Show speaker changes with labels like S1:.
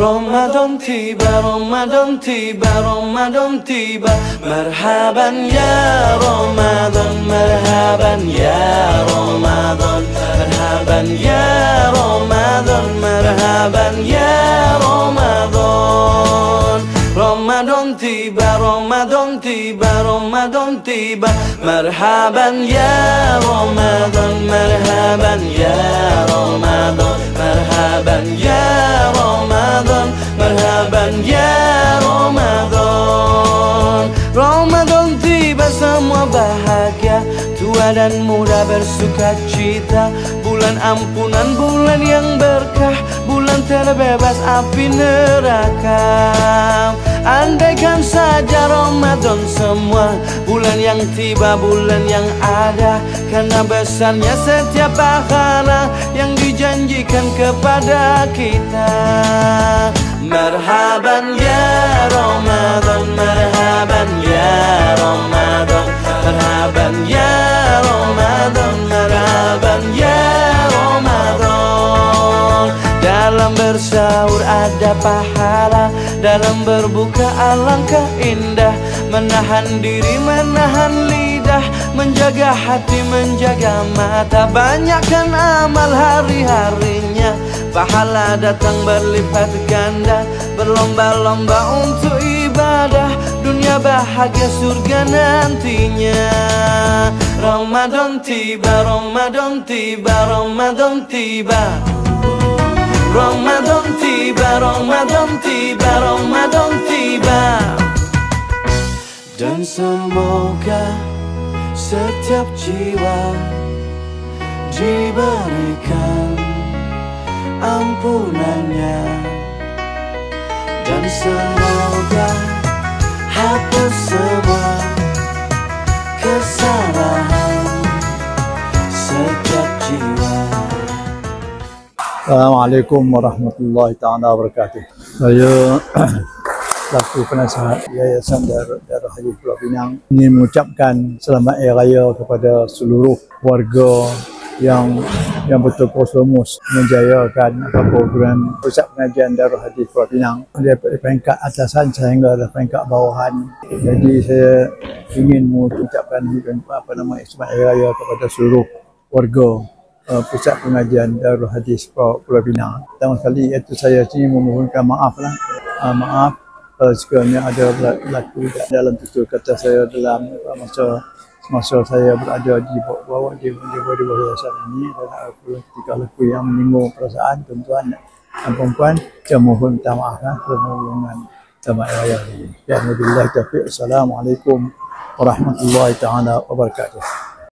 S1: Ramadan tiba, Ramadan tiba, Ramadan tiba. Marhaban ya Ramadan, marhaban ya Ramadan, marhaban ya Ramadan, marhaban ya Ramadan. Ramadan tiba, Ramadan tiba, Ramadan tiba. Marhaban ya Ramadan, marhaban ya Ramadan, marhaban ya Ramadan, marhaban ya Ramadan. Ramadan tiba, semua bahagia, tua dan muda bersuka cita. Bulan ampunan, bulan yang berkah, bulan terbebas api neraka. Andaikan saja Ramadan semua, bulan yang tiba, bulan yang ada. Karena besarnya setiap pahala yang dijanjikan kepada kita. Marhaban ya Ramadan, marhaban ya Ramadan, marhaban ya Ramadan, marhaban ya Ramadan. Dalam bersahur ada pahala, dalam berbuka alangkah indah. Menahan diri, menahan lidah, menjaga hati, menjaga mata. Banyakkan amal hari-harinya, pahala datang berlipat ganda. Berlomba-lomba untuk ibadah, dunia bahagia surga nantinya. Ramadan tiba, Ramadan tiba, Ramadan tiba. Ramadan tiba, Ramadan tiba, Ramadan tiba. Dan semoga setiap jiwa diberikan ampunannya. Dan semoga hapus semua kesalahan setiap jiwa.
S2: Assalamualaikum warahmatullahi ta'ala wabarakatuh. Saya selaku penasihat Yayasan Darul Hadis Pulau Pinang ingin mengucapkan selamat hari raya kepada seluruh warga yang bertukus-lumus menjayakan program Pusat Pengajian Darul Hadis Pulau Pinang dari peringkat atasan sehingga peringkat bawahan. Jadi saya ingin mengucapkan selamat hari raya kepada seluruh warga Pusat Pengajian Darul Hadis Pulau Pinang. Pertama sekali iaitu saya ingin memohonkan maaf kalau sekiranya ada berlaku dalam tutur kata saya dalam masa saya berada di bawah yayasan ini, dan ketika laku yang menyinggung perasaan tuan-tuan dan puan-puan, saya mohon minta maaf dengan selamat hari raya ini. Alhamdulillah taufiq. Assalamualaikum warahmatullahi taala wabarakatuh.